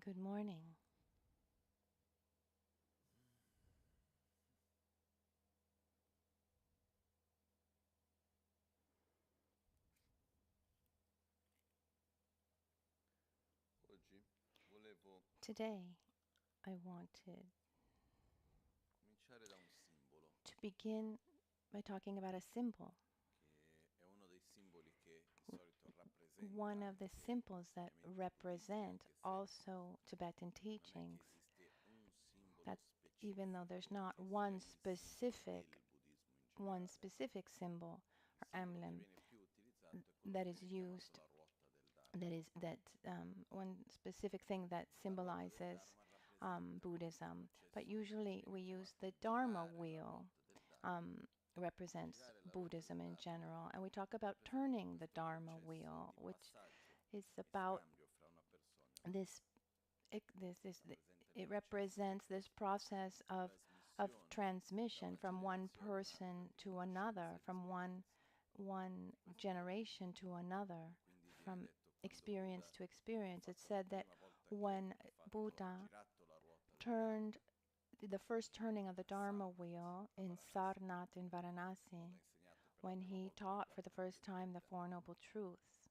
Good morning. Today, I wanted to begin by talking about a symbol. One of the symbols that represent also Tibetan teachings, that even though there's not one specific symbol or emblem that is used, one specific thing that symbolizes Buddhism, but usually we use the Dharma wheel, represents Buddhism in general, and we talk about turning the Dharma wheel, which is about this. It represents this process of transmission from one person to another, from one generation to another, from experience to experience. It's said that when Buddha turned the first turning of the Dharma wheel in Sarnath in Varanasi, when he taught for the first time the Four Noble Truths.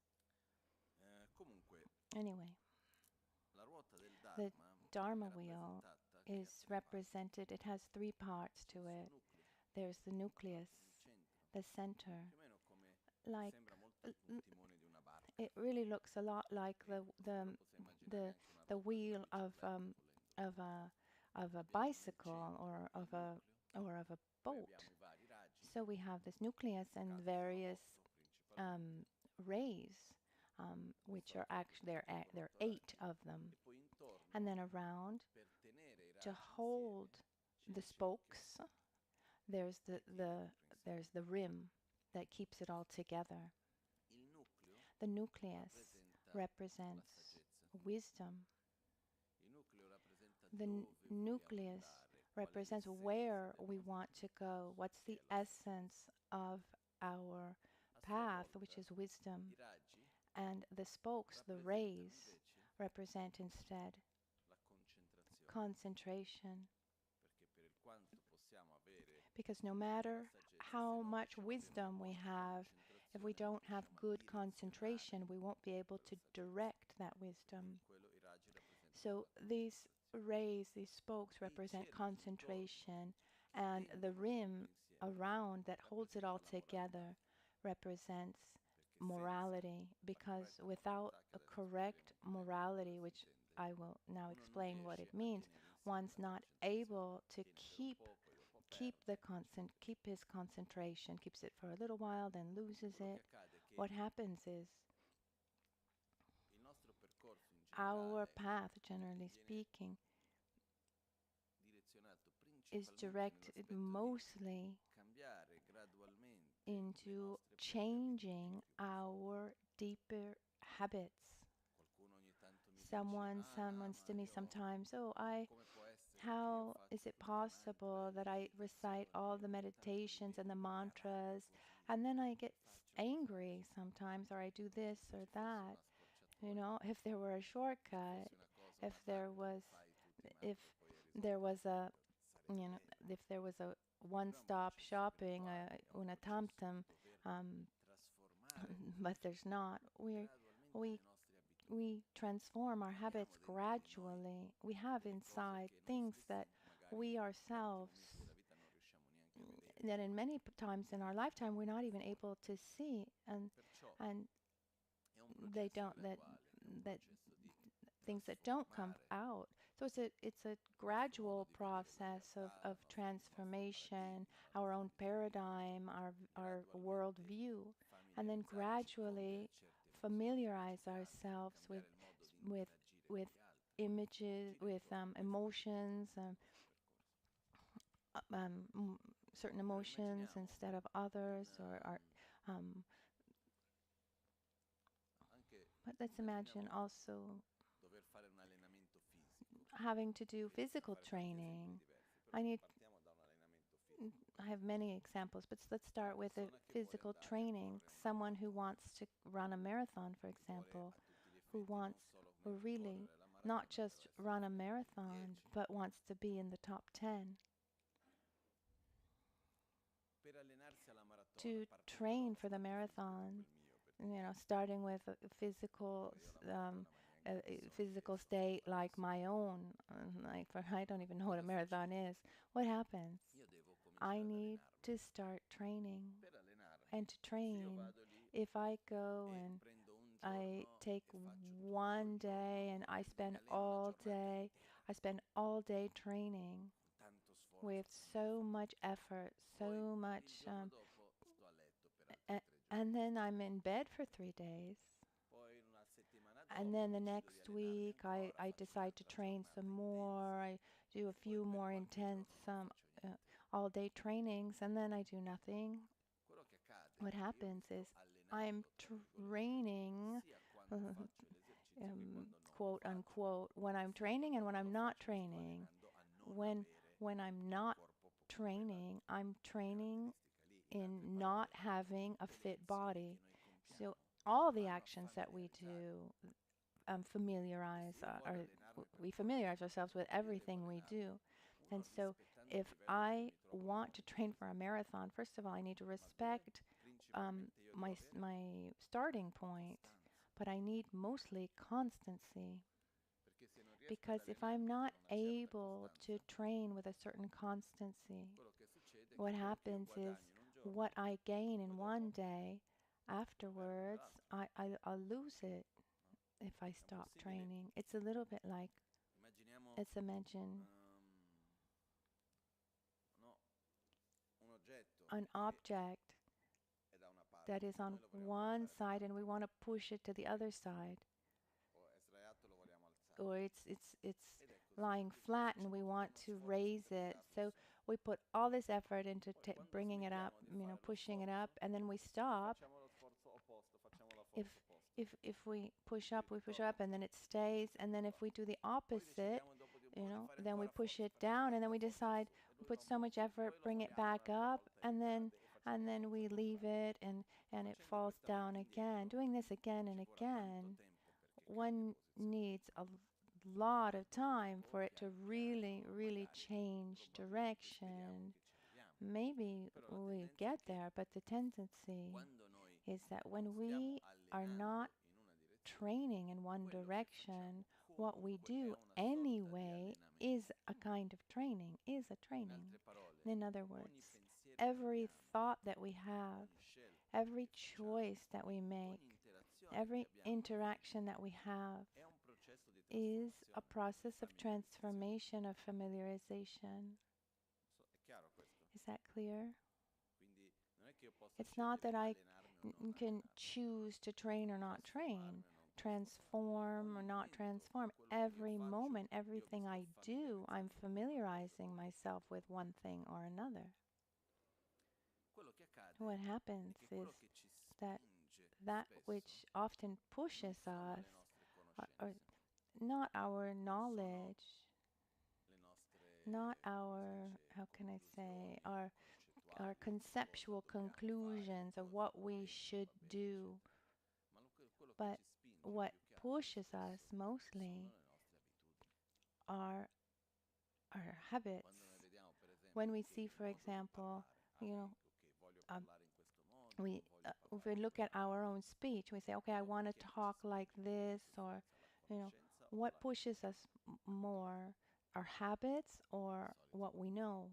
Anyway, the Dharma wheel is represented, it has three parts to it. There's the nucleus, the center, like it really looks a lot like the wheel of a bicycle or of a boat. So we have this nucleus and various rays, which are actually there are 8 of them, and then around to hold the spokes. There's the rim that keeps it all together. The nucleus represents wisdom. The nucleus represents where we want to go, what's the essence of our path, which is wisdom. And the spokes, the rays, represent instead concentration. Because no matter how much wisdom we have, if we don't have good concentration, we won't be able to direct that wisdom. So these rays, these spokes, represent concentration, and the rim around that holds it all together represents morality, because without a correct morality, which I will now explain what it means, one's not able to keep his concentration, keeps it for a little while, then loses it. What happens is our path, generally speaking, is directed mostly into changing our deeper habits. Someone to me sometimes, how is it possible that I recite all the meditations and the mantras, and then I get angry sometimes, or I do this or that? You know, if there were a shortcut, if there was a one-stop shopping, una tamtam, but there's not. We transform our habits gradually. We have inside things that we ourselves, that in many times in our lifetime we're not even able to see, and they don't, that things that don't come out. So it's a gradual process of transformation, our own paradigm, our world view, and then gradually familiarize ourselves with images, with emotions, certain emotions instead of others, or but let's imagine also having to do physical training. I have many examples, but let's start with a physical training. Someone who wants to run a marathon, for example, who really not just run a marathon, but wants to be in the top 10. To train for the marathon, starting with a physical state like my own, I don't even know what a marathon is. What happens? I need to start training. And to train, if I go and I take one day and I spend all day training with so much effort, so much, and then I'm in bed for 3 days. And then the next week I decide to train some more. I do a few more intense all-day trainings, and then I do nothing. What happens is I'm training, quote unquote, when I'm training and when I'm not training. When I'm not training, I'm training in not having a fit body. So all the actions that we do we familiarize ourselves with everything we do. And so if I want to train for a marathon, first of all, I need to respect my starting point, but I need mostly constancy. Because if I'm not able to train with a certain constancy, what happens is what I gain in one day, afterwards, I'll lose it if I stop training. It's a little bit like, let's imagine an object that is on one side and we want to push it to the other side. Or it's lying flat and we want to raise it. So we put all this effort into bringing it up, pushing it up, and then we stop. If we push up, and then it stays. And then if we do the opposite, then we push it down, and then we decide, we put so much effort, bring it back up, and then we leave it, and it falls down again. Doing this again and again, one needs a lot of time for it to really, really change direction. Maybe we get there, but the tendency is that when we are not training in one direction, what we do anyway is a kind of training, is a training. In other words, every thought that we have, every choice that we make, every interaction that we have is a process of transformation, of familiarization. Is that clear? It's not that I can choose to train or not train, transform or not transform. Every moment, everything I do, I'm familiarizing myself with one thing or another. What happens is that which often pushes us are not our knowledge, not our, how can I say, our conceptual conclusions of what we should do, but what pushes us mostly are our habits. When we see, for example, if we look at our own speech, we say, okay, I want to talk like this, or, what pushes us more, our habits or what we know?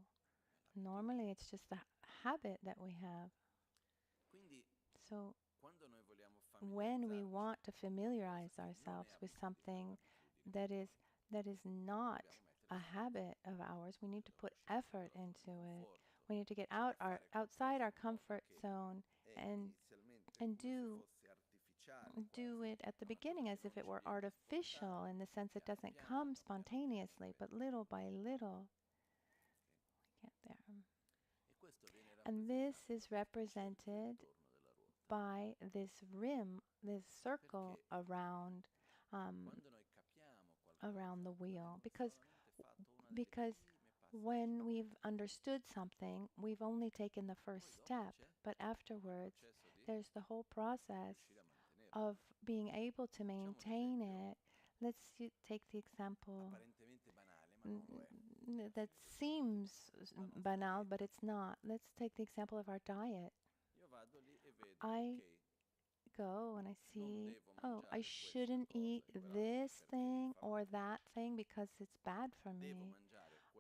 Normally, it's just the habit that we have. So, when we want to familiarize ourselves with something that is not a habit of ours, we need to put effort into it. We need to get outside our comfort zone and do it at the beginning as if it were artificial, in the sense it doesn't come spontaneously, but little by little we get there. And this is represented by this rim, this circle around the wheel, because when we've understood something, we've only taken the first step, but afterwards there's the whole process of being able to maintain it, take the example that seems banal, but it's not. Let's take the example of our diet. I go and I see, oh, I shouldn't eat this thing or that thing because it's bad for me.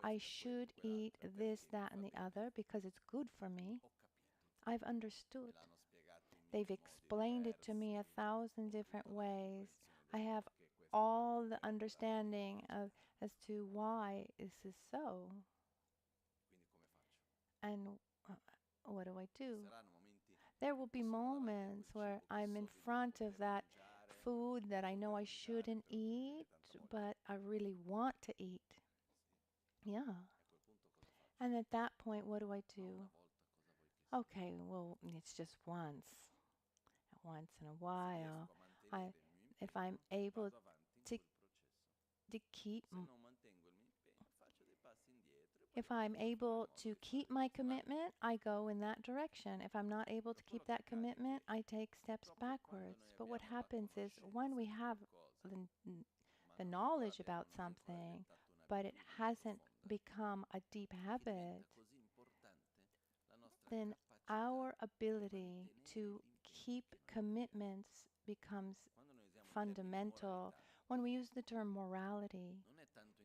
I should eat this, that, and the other because it's good for me. I've understood. They've explained it to me 1,000 different ways. I have all the understanding of as to why this is so. And what do I do? There will be moments where I'm in front of that food that I know I shouldn't eat, but I really want to eat. Yeah. And at that point, what do I do? Okay, well, it's just once in a while. I, if I'm able to keep If I'm able to keep my commitment, I go in that direction. If I'm not able to keep that commitment, I take steps backwards. But what happens is when we have the knowledge about something, but it hasn't become a deep habit, then our ability to keep commitments becomes fundamental. When we use the term morality,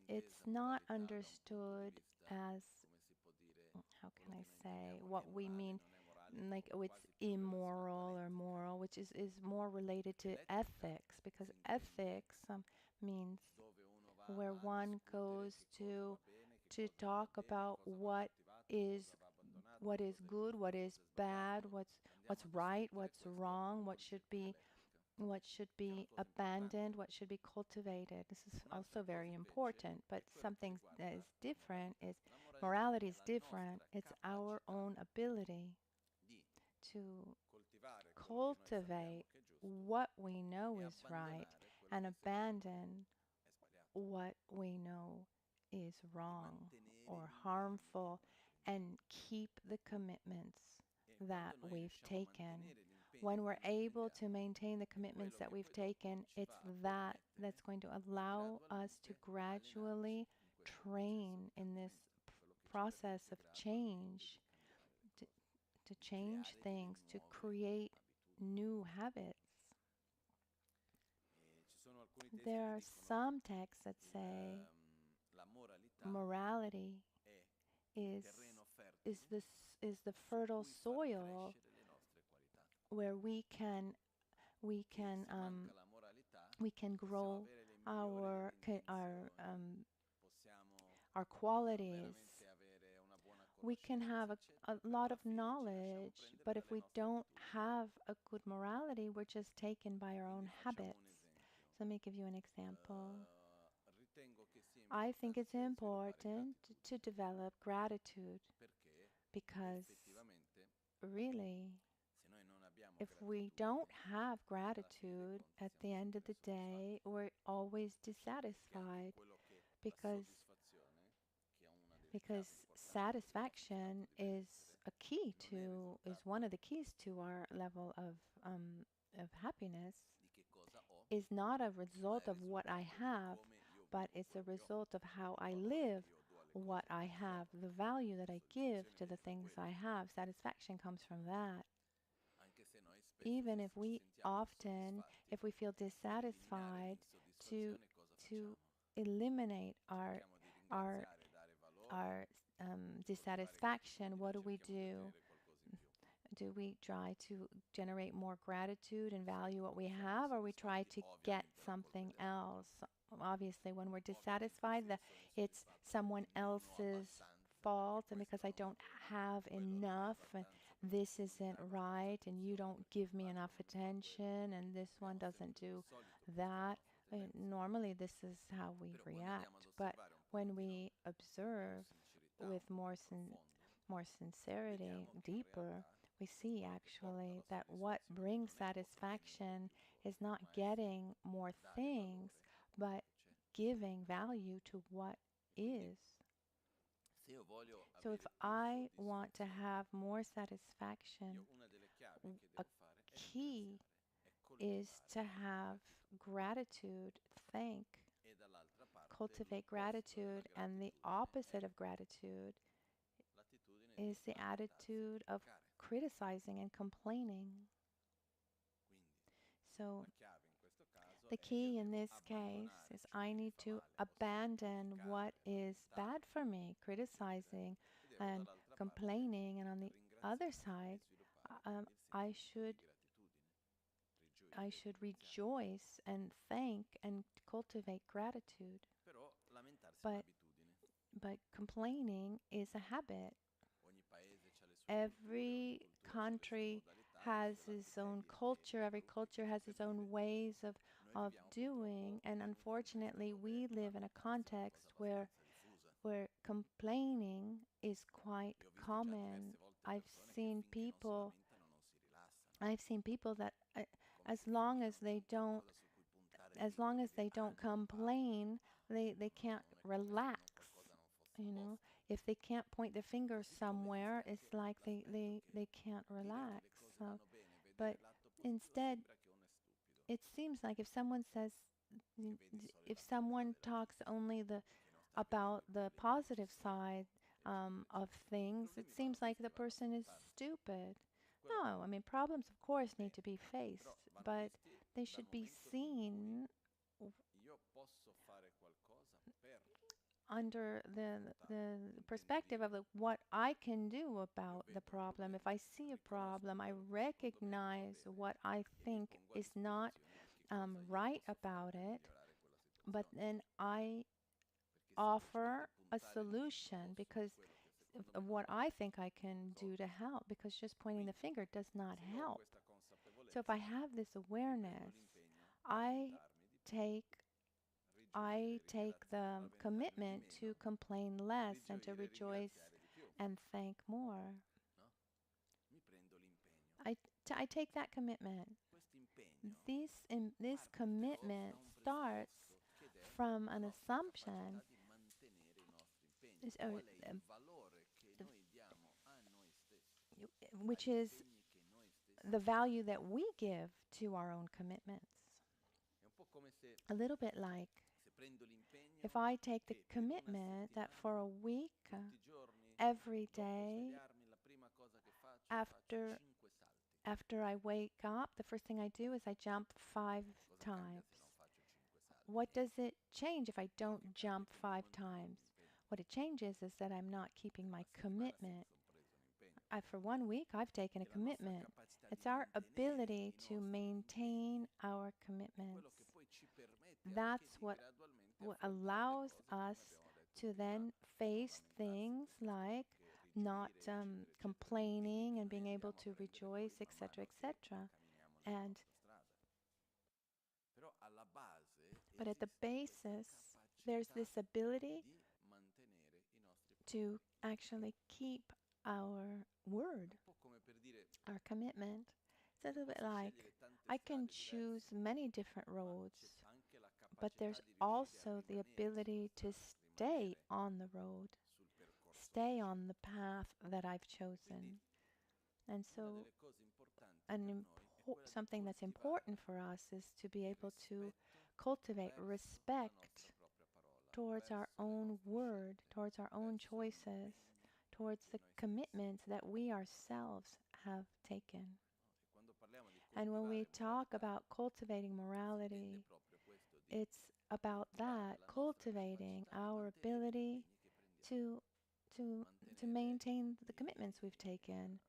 it's not understood as, how can I say, what we mean, like, oh, it's immoral or moral, which is more related to ethics, because ethics means where one goes to talk about is what is good, what is bad, what's right, what's wrong, what should be abandoned, what should be cultivated. This is also very important, but something that is different is morality is different. It's our own ability to cultivate what we know is right and abandon what we know is wrong or harmful and keep the commitments that we've taken. When we're able to maintain the commitments that we've taken, it's that's going to allow us to gradually train in this process of change, to, to change things, to create new habits. There are some texts that say morality is the fertile soil where we can grow our qualities. We can have a lot of knowledge, but if we don't have a good morality, we're just taken by our own habits. So let me give you an example. I think it's important to develop gratitude because really, if we don't have gratitude at the end of the day, we're always dissatisfied because satisfaction is one of the keys to our level of happiness. Is not a result of what I have, but it's a result of how I live what I have, the value that I give to the things I have. Satisfaction comes from that. Even if if we feel dissatisfied, to eliminate our dissatisfaction, what do? Do we try to generate more gratitude and value what we have, or we try to get something else? Obviously, when we're dissatisfied, it's someone else's fault, and because I don't have enough, and this isn't right, and you don't give me enough attention, and this one doesn't do that. Normally, this is how we react. But when we observe with more sincerity, deeper, we see actually that what brings satisfaction is not getting more things, but giving value to what is. So if I want to have more satisfaction, a key is to have gratitude, thank, cultivate gratitude, and the opposite of gratitude is the attitude of criticizing and complaining. So the key in this case is I need to abandon what is bad for me, criticizing and complaining, and on the other side, I should rejoice and thank and cultivate gratitude. But complaining is a habit. Every country has its own culture. Every culture has its own ways of doing. And unfortunately, we live in a context where complaining is quite common. I've seen people that as long as they don't complain, they can't relax. If they can't point the finger somewhere, it's like they can't relax. But instead, it seems like if someone talks only about the positive side of things, it seems like the person is stupid. No, I mean, problems, of course, need to be faced, but they should be seen under the perspective of what I can do about the problem. If I see a problem, I recognize what I think is not right about it, but then I offer a solution because of what I think I can do to help, because just pointing the finger does not help. So if I have this awareness, I take the commitment to complain less and to rejoice and thank more. I take that commitment. This commitment starts from an assumption, which is the value that we give to our own commitments. A little bit like if I take the commitment that for a week, every day, after I wake up, the first thing I do is I jump 5 times. What does it change if I don't jump 5 times? What it changes is that I'm not keeping my commitment. For 1 week, I've taken a commitment. It's our ability to maintain our commitments. That's what allows us to then face things like not complaining and being able to rejoice, etc., etc. But at the basis, there's this ability to actually keep our word, our commitment. It's a little bit like I can choose many different roads, but there's also the ability to stay on the road, stay on the path that I've chosen. And so something that's important for us is to be able to cultivate respect towards our own word, towards our own choices, towards the commitments that we ourselves have taken. And when we talk about cultivating morality, it's about that, cultivating our ability to maintain the commitments we've taken.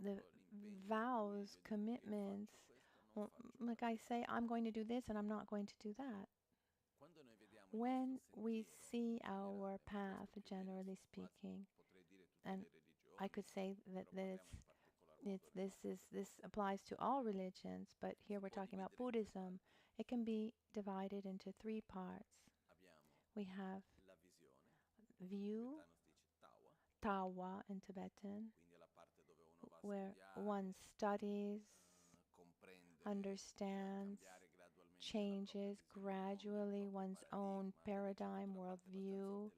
The vows, commitments, well, like I say, I'm going to do this and I'm not going to do that. When we see our path, generally speaking, and I could say that this applies to all religions, but here we're talking about Buddhism. It can be divided into 3 parts. We have view, tawa in Tibetan, where one studies, understands, changes gradually one's own paradigm, worldview.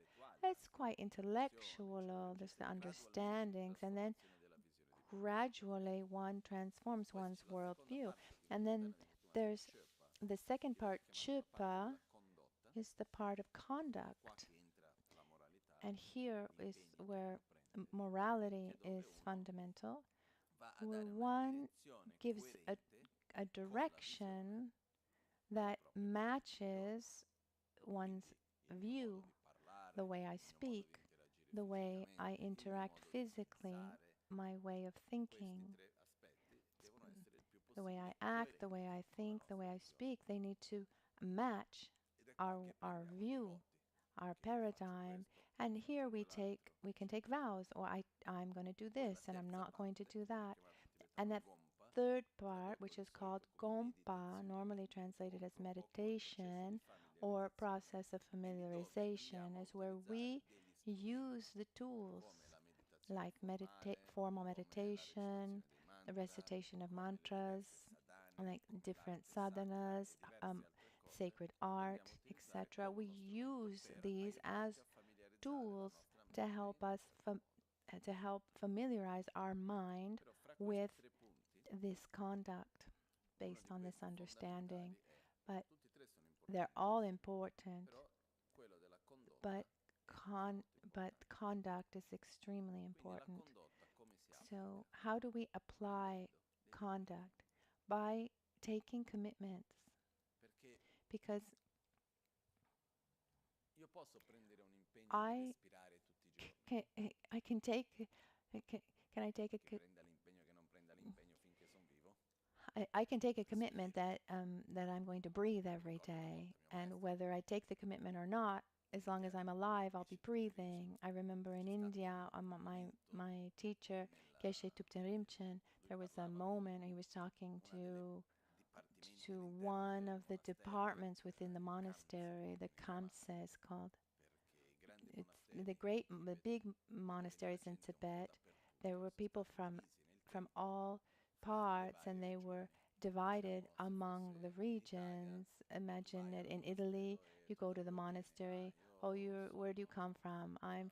It's quite intellectual, there's the understandings, and then gradually one transforms one's worldview. And then there's the second part, chupa, is the part of conduct. And here is where morality is fundamental, where one gives a direction that matches one's view, the way I speak, the way I interact physically, my way of thinking, the way I act, the way I think, the way I speak. They need to match our view, our paradigm. And here we can take vows, or I'm going to do this and I'm not going to do that. And that third part, which is called gompa, normally translated as meditation or process of familiarization, is where we use the tools like formal meditation, the recitation of mantras, like different sadhanas, sacred art, etc. We use these as tools to help us to help familiarize our mind with this conduct based on this understanding. But they're all important. But conduct is extremely important. So how do we apply conduct? By taking commitments. Because I can take can I can take a commitment that that I'm going to breathe every day, and whether I take the commitment or not, as long as I'm alive, I'll be breathing. I remember in India, my teacher, Geshe Thupten Rinpoche, there was a moment he was talking to one of the departments within the monastery, the Kamsa is called. It's the big monasteries in Tibet. There were people from all parts, and they were divided among the regions. Imagine that in Italy, you go to the monastery. Oh, where do you come from? I'm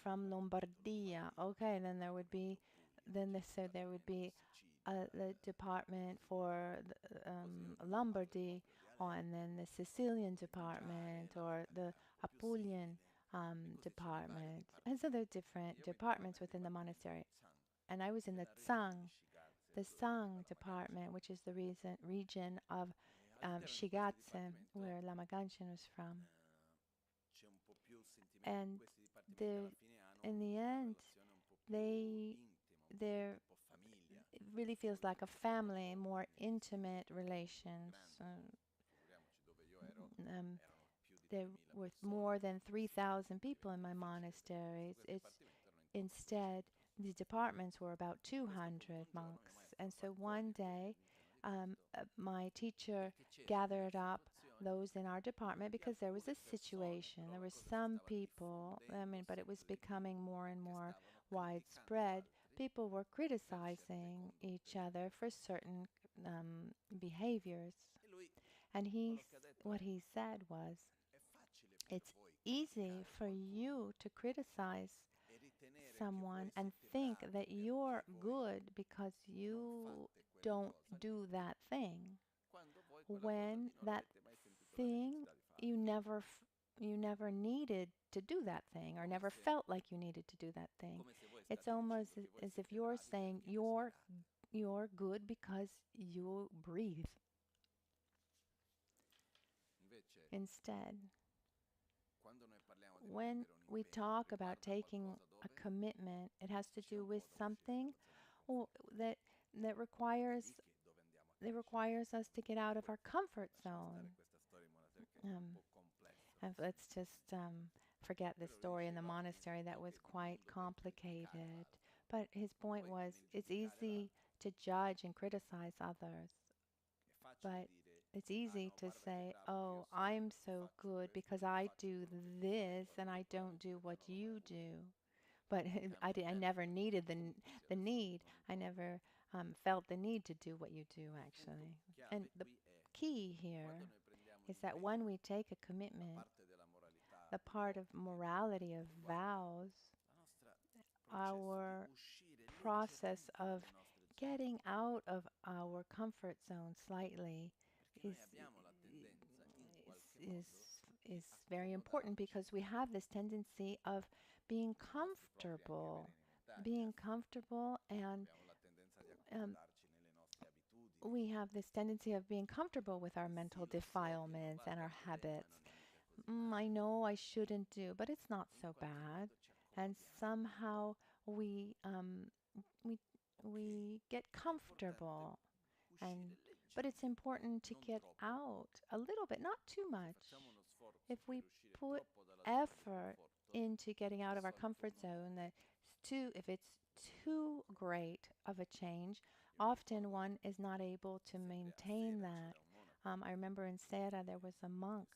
from Lombardia. Okay, then there would be, so there would be the department for Lombardy, and then the Sicilian department, or the Apulian department. And so there are different departments within the monastery. And I was in the Sang department, which is the region of Shigatse, where Lama was from. And in the end, it really feels like a family, more intimate relations. There were more than 3,000 people in my monastery. Instead, the departments were about 200 monks. And so one day, my teacher gathered up those in our department because there was a situation. There were some people, but it was becoming more and more widespread. People were criticizing each other for certain behaviors. And what he said was, it's easy for you to criticize someone and think that you're good because you don't do that thing, when that thing you never needed to do that thing, or never felt like you needed to do that thing. It's almost as if you're saying you're good because you breathe. Instead, when we talk about taking a commitment, it has to do with something that requires us to get out of our comfort zone. And let's just forget the story in the monastery that was quite complicated. But his point was, it's easy to judge and criticize others, but it's easy to say, oh, I'm so good because I do this and I don't do what you do. But I never needed the need. I never felt the need to do what you do, actually. And the key here is that when we take a commitment, the part of morality, of vows, our process of getting out of our comfort zone slightly is is is very important because we have this tendency of being comfortable, and um, we have this tendency of being comfortable with our mental defilements and our habits. I know I shouldn't do, but it's not so bad. And somehow we um, we we get comfortable, and but it's important to get out a little bit, not too much. If we put effort into getting out of our comfort zone, if it's too great of a change, often one is not able to maintain that. I remember in Sera there was a monk,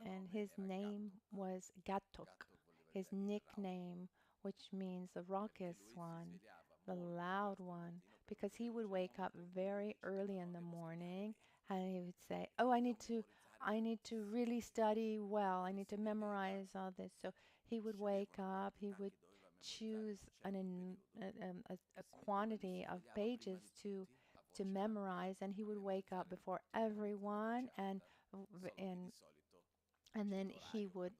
and his name was Gatok. His nickname, which means the raucous one, the loud one, because he would wake up very early in the morning and he would say, "Oh, I need to really study well. I need to memorize all this." So he would wake up, he would choose a quantity of pages to memorize, and he would wake up before everyone, and then he would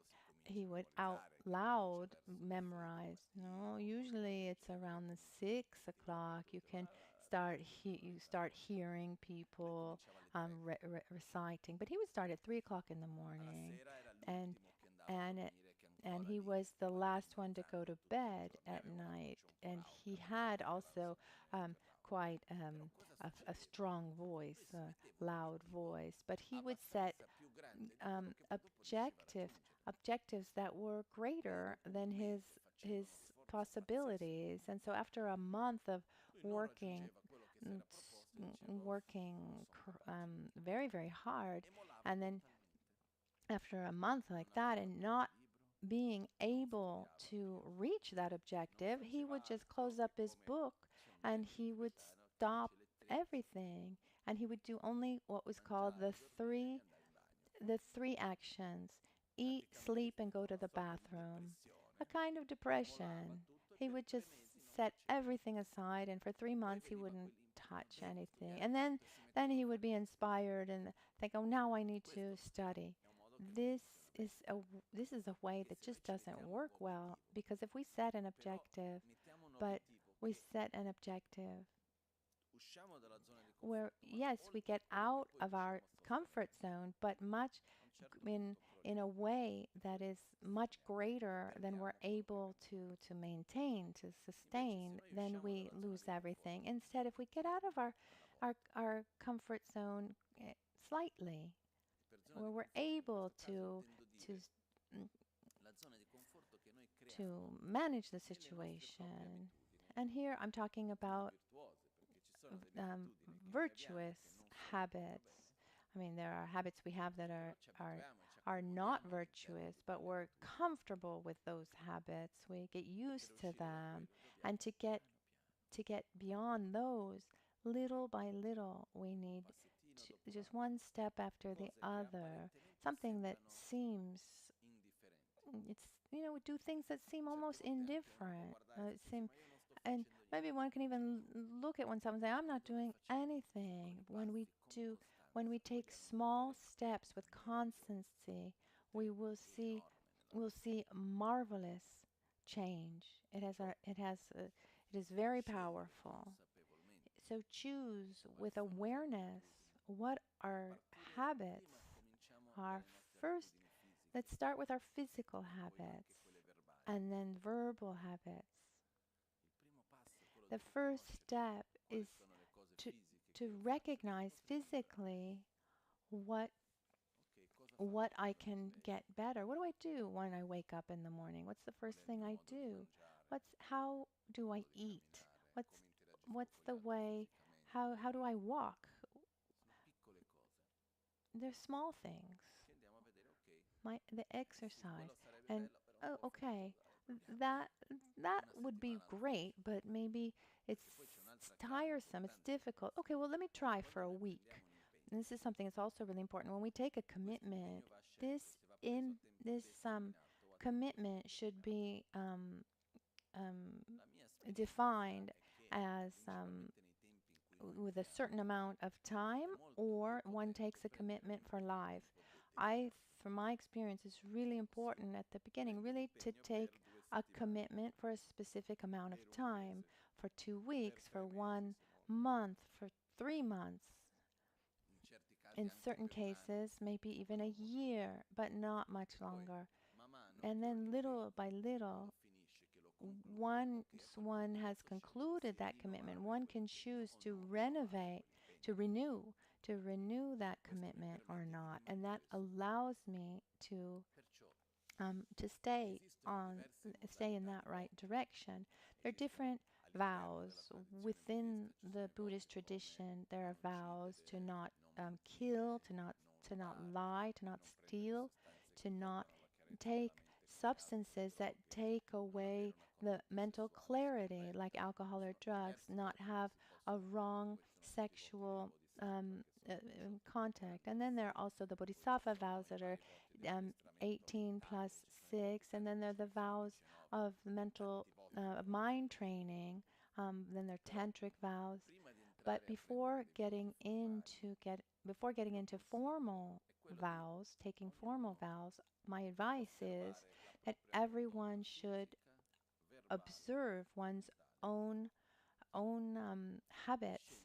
out loud memorize. No, usually it's around the 6 o'clock. You can you start hearing people reciting, but he would start at 3 o'clock in the morning, and and it, and he was the last one to go to bed at night, and he had also quite a strong voice, a loud voice, but he would set objectives that were greater than his possibilities. And so after a month of working mm, working very, very hard, and then after a month like that and not being able to reach that objective, he would just close up his book and he would stop everything, and he would do only what was called the three actions: eat, sleep, and go to the bathroom. A kind of depression. He would just set everything aside, and for 3 months he wouldn't touch anything. And then he would be inspired and think, "Oh, now I need to study." This this is a way that just doesn't work well, because if we set an objective, but we set an objective where, yes, we get out of our comfort zone, but much in a way that is much greater than we're able to maintain, to sustain, then we lose everything. Instead, if we get out of our comfort zone slightly, where we're able to mm, to manage the situation. And here I'm talking about um, virtuous habits. I mean, there are habits we have that are not virtuous, but we're comfortable with those habits. We get used to them, and to get beyond those, little by little, we need just one step after the other. Something that seems it's we do things that seem almost indifferent. It seem and maybe one can even look at oneself and say, "I'm not doing anything." When we take small steps with constancy, we will see we'll see marvelous change. It is very powerful. So choose with awareness what our habits are. First, let's start with our physical habits and then verbal habits. The first step is to recognize physically what I can get better. What do I do when I wake up in the morning? What's the first thing I do? How do I eat? What's the way? How do I walk? They're small things. The exercise, and oh, okay, that that would be great, but maybe it's tiresome, it's difficult. Okay, well, let me try for a week. And this is something that's also really important. When we take a commitment, this in this commitment should be um, defined as with a certain amount of time, or one takes a commitment for life. From my experience, it's really important at the beginning, really to take a commitment for a specific amount of time, for 2 weeks, for 1 month, for 3 months. In certain cases, maybe even a year, but not much longer. And then little by little, once one has concluded that commitment, one can choose to renovate, to renew, to renew that commitment or not. And that allows me to stay in that right direction. There are different vows within the Buddhist tradition. There are vows to not kill, to not lie, to not steal, to not take substances that take away the mental clarity, like alcohol or drugs, not have a wrong sexual contact. And then there are also the bodhisattva vows that are 18 plus 6, and then there are the vows of mental mind training. Then there are tantric vows. But before getting into formal vows, taking formal vows, my advice is that everyone should observe one's own habits,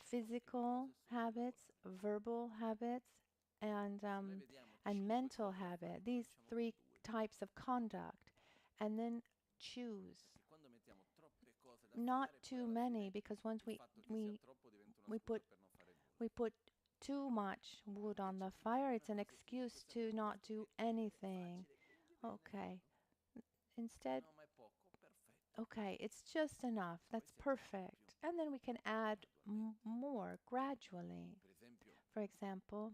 physical habits, verbal habits, and mental habit. These three types of conduct, and then choose. Not too many, because once we put we put too much wood on the fire, it's an excuse to not do anything. Okay. Instead, okay, it's just enough. That's perfect. And then we can add more gradually. For example,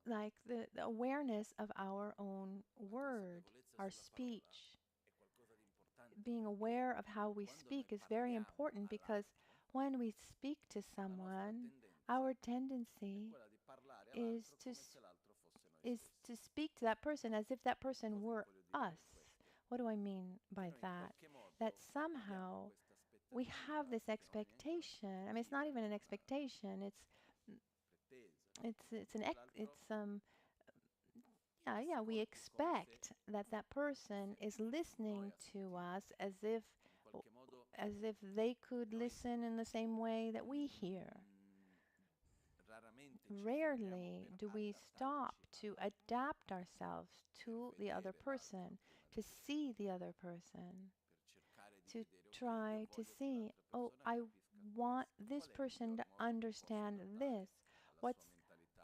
like the awareness of our own word, our speech. Being aware of how we speak is very important, because when we speak to someone, our tendency is is to speak to that person as if that person were us. What do I mean by that? That somehow we have this expectation. I mean, it's not even an expectation. It's yeah, we expect that that person is listening to us as if they could listen in the same way that we hear. Rarely do we stop to adapt ourselves to the other person, to see the other person, to try to see, oh, I want this person to understand this. What's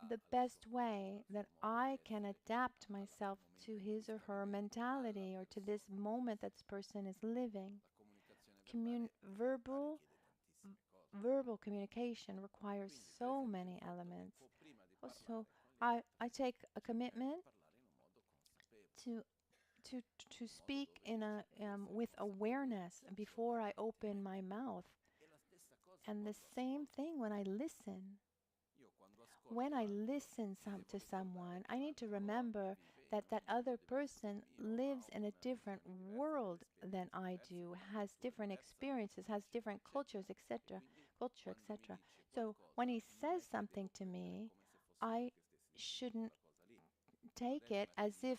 the best way that I can adapt myself to his or her mentality, or to this moment that this person is living? Commun- verbal Verbal communication requires so many elements. Also, I take a commitment to to to speak in a with awareness before I open my mouth. And the same thing when I listen. When I listen to someone, I need to remember that that other person lives in a different world than I do, has different experiences, has different cultures, etc. Culture, etc. So when he says something to me, I shouldn't take it as if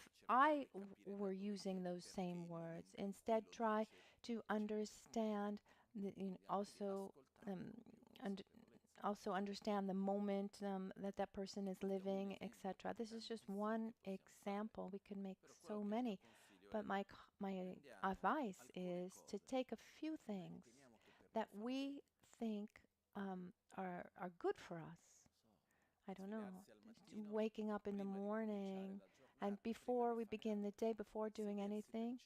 were using those same words. Instead, try to understand, also und- also understand the moment that that person is living, etc. This is just one example. We could make so many, but my advice is to take a few things that we think are good for us. I don't know, waking up in the morning, and before we begin the day, before doing anything,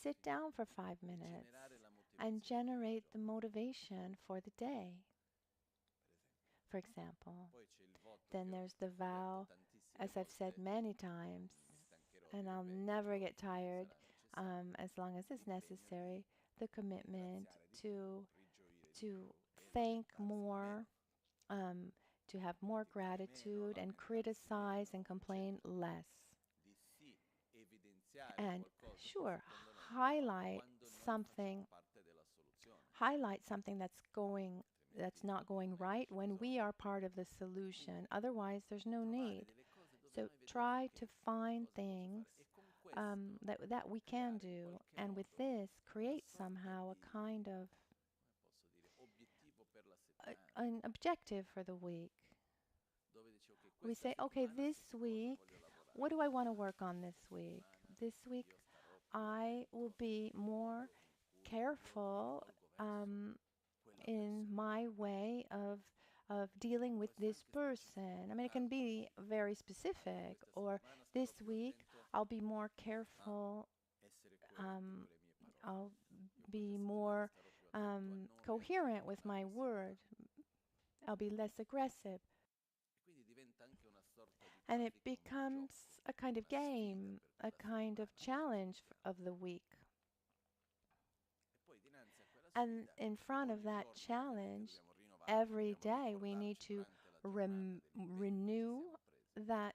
sit down for 5 minutes and generate the motivation for the day, for example. Then there's the vow, as I've said many times, and I'll never get tired as long as it's necessary, the commitment to thank more, um, to have more gratitude, and criticize and complain less. And sure, highlight something, highlight something that's not going right when we are part of the solution. Otherwise, there's no need. So try to find things that we can do, and with this, create somehow a kind of an objective for the week. We say, okay, this week, what do I want to work on this week? This week, I will be more careful in my way of dealing with this person. I mean, it can be very specific. Or this week, I'll be more careful. I'll be more coherent with my word. I'll be less aggressive. And it becomes a kind of game, a kind of challenge of the week. And in front of that challenge, every day we need to renew that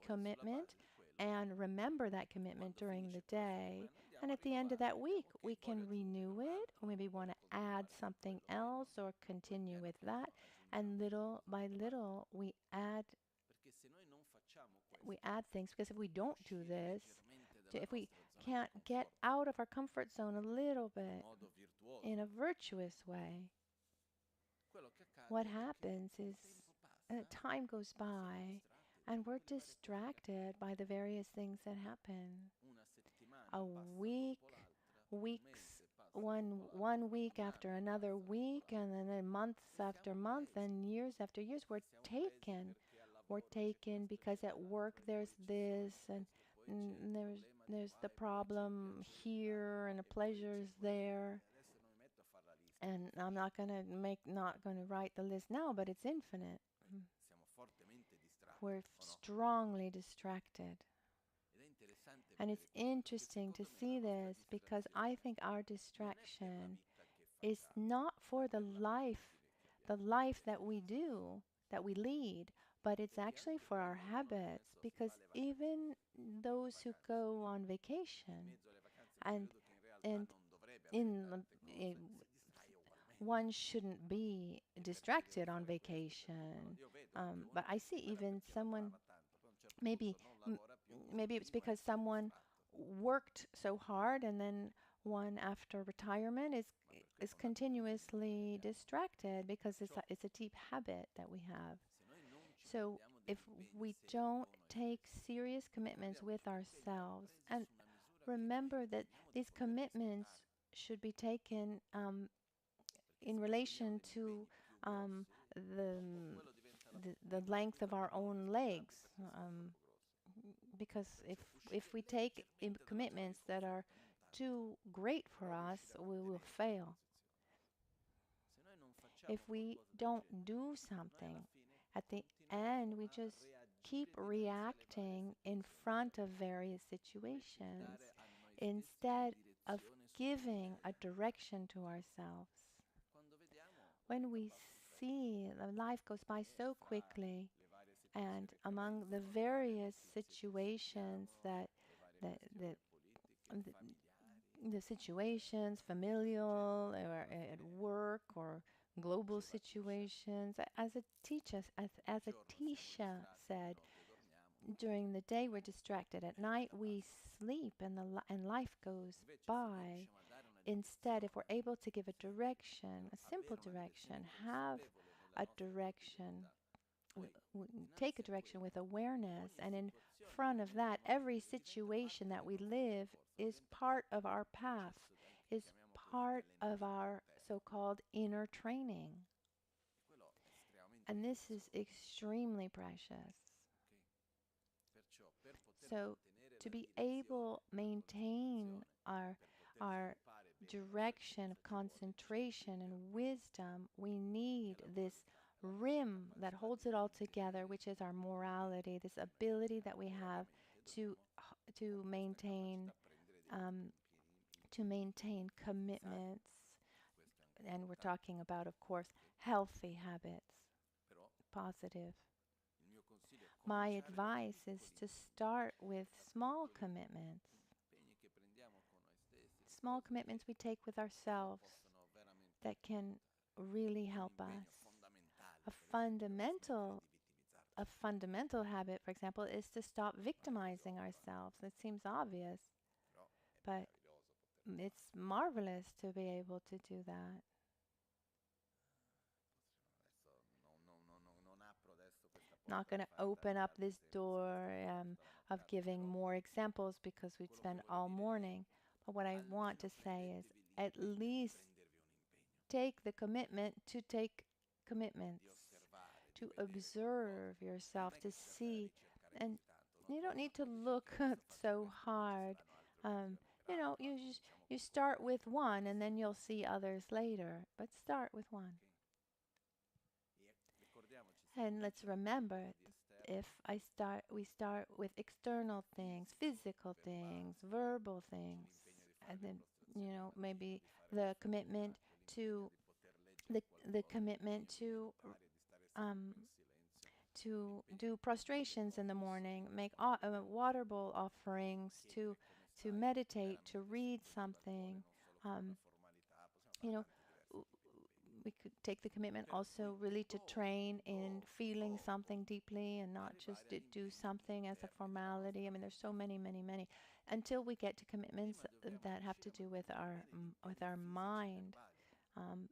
commitment and remember that commitment during the day. And at the end of that week, we can renew it, or maybe want to add something else or continue with that. And little by little, we add things, because if we don't do this, if we can't get out of our comfort zone a little bit in a virtuous way, what happens is time goes by and we're distracted by the various things that happen. A one week after another week, and then months after month, and years after years, we're taken. We're taken because at work there's this, and there's the problem here, and the pleasure's there. And I'm not gonna write the list now, but it's infinite. We're strongly distracted. And it's interesting to see this, because I think our distraction is not for the life that we lead, but it's actually for our habits. Because even those who go on vacation, and one shouldn't be distracted on vacation. But I see even someone, maybe it's because someone worked so hard, and then one after retirement is continuously distracted, because it's a deep habit that we have. So if we don't take serious commitments with ourselves, and remember that these commitments should be taken in relation to the length of our own legs, because if we take commitments that are too great for us, we will fail. If we don't do something, at the end we just keep reacting in front of various situations instead of giving a direction to ourselves. When we see life goes by so quickly, and among the various situations the situations, familial or at work or global situations, as a teacher said, during the day we're distracted, at night we sleep, and life goes by. Instead, if we're able to give a direction, a simple direction, have a direction, take a direction with awareness, and in front of that, every situation that we live is part of our path, is part of our so-called inner training. And this is extremely precious. So to be able to maintain our direction of concentration and wisdom, we need this rim that holds it all together, which is our morality, this ability that we have to maintain commitments. And we're talking about, of course, healthy habits, positive. My advice is to start with small commitments. Small commitments we take with ourselves that can really help us. A fundamental a fundamental habit, for example, is to stop victimizing ourselves. It seems obvious, but it's marvelous to be able to do that. Not going to open up this door of giving more examples because we'd spend all morning. But what I want to say is at least take the commitment to take commitments, to observe yourself, to see. And you don't need to look so hard. You start with one and then you'll see others later. But start with one. And let's remember, we start with external things, physical things, verbal things, and then maybe the commitment to the commitment to do prostrations in the morning, make water bowl offerings, to meditate, to read something. Um, you know, we could take the commitment also really to train in feeling something deeply and not just to do something as a formality. I mean, there's so many, many, many, until we get to commitments that have to do with our mind.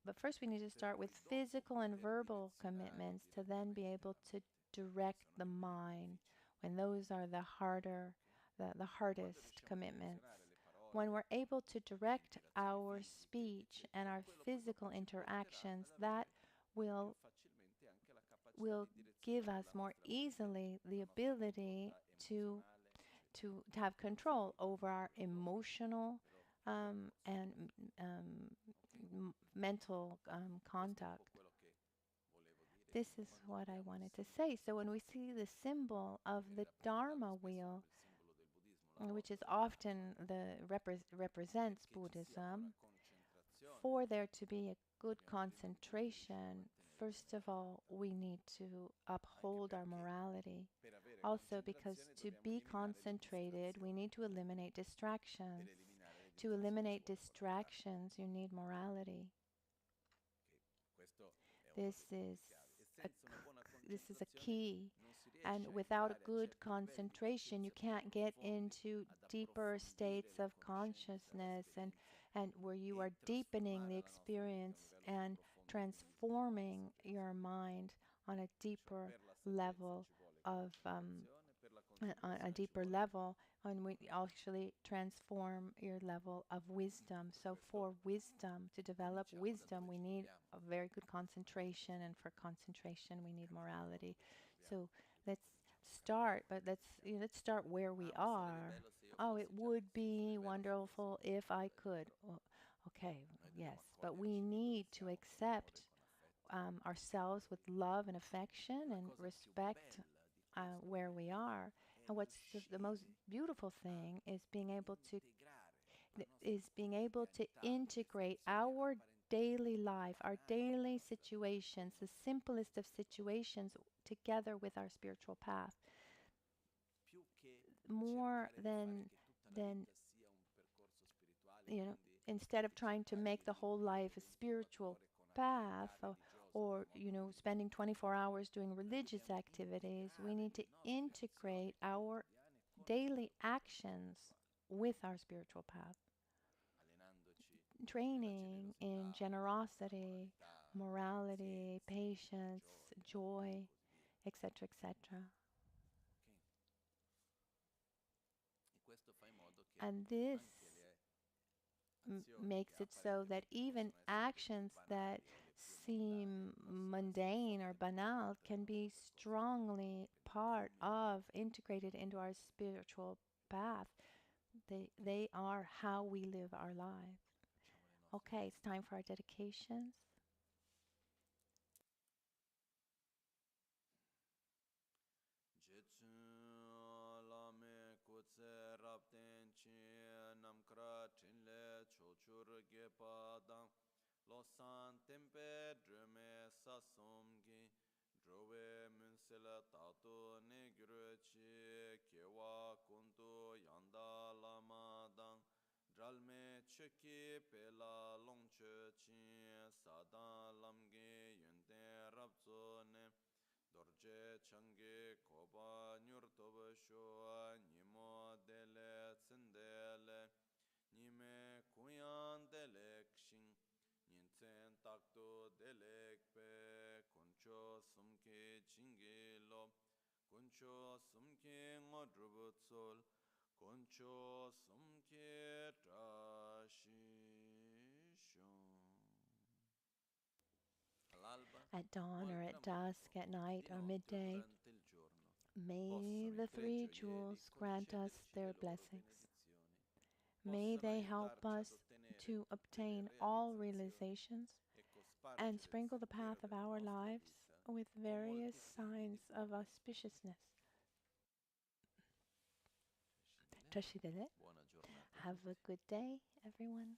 But first we need to start with physical and verbal commitments to then be able to direct the mind when those are the hardest commitments. When we're able to direct our speech and our physical interactions, that will give us more easily the ability to have control over our emotional and mental conduct. This is what I wanted to say. So when we see the symbol of the Dharma wheel, which is often represents Buddhism, for there to be a good concentration, first of all, we need to uphold our morality. Also, because to be concentrated, we need to eliminate distractions. To eliminate distractions, you need morality. This is a key. And without a good concentration, you can't get into deeper states of consciousness and where you are deepening the experience and transforming your mind on a deeper level and we actually transform your level of wisdom. So for wisdom, to develop wisdom, we need a very good concentration, and for concentration, we need morality. So let's start, but let's start where we are. Oh, it would be wonderful if I could. Well, okay, yes, but we need to accept ourselves with love and affection and respect where we are. And what's the most beautiful thing is being able to integrate our daily life, our daily situations, the simplest of situations, together with our spiritual path. More than instead of trying to make the whole life a spiritual path, or spending 24 hours doing religious activities, we need to integrate our daily actions with our spiritual path. Training in generosity, morality, patience, joy, etc., etc. And this makes it so that even actions that seem mundane or banal can be strongly part of, integrated into our spiritual path. They are how we live our lives. Okay, it's time for our dedications. Losan tempe drume sasumgi drove munsela tatu ne gyurchi kewa kuntu yanda lama dang dralme cheki pela longche chin sadan lamge yunten rabzone dorje change koba nyurtoba sho nimo dele tsendele nime kuyan delek shing Nintsen takto delek pe kuncho sumke chinge lo kuncho sumke ngodrubu tsol kuncho sumke trashi shon. All'alba At o dawn al or at dusk, tramonto, at night di or notte o midday, durante il giorno, may possano i the tre three gioielli jewels grant us concederci le their loro blessings. benedizioni, May possano they help aiutarci ad us ottenere to tutte le obtain all realizzazioni realizations e and cospargere il sprinkle the sentiero path of della our nostra lives vita with con various molti segni di signs of buonismo. auspiciousness. Scendere. Toshidele. Buona giornata a Have a tutti. good day, everyone.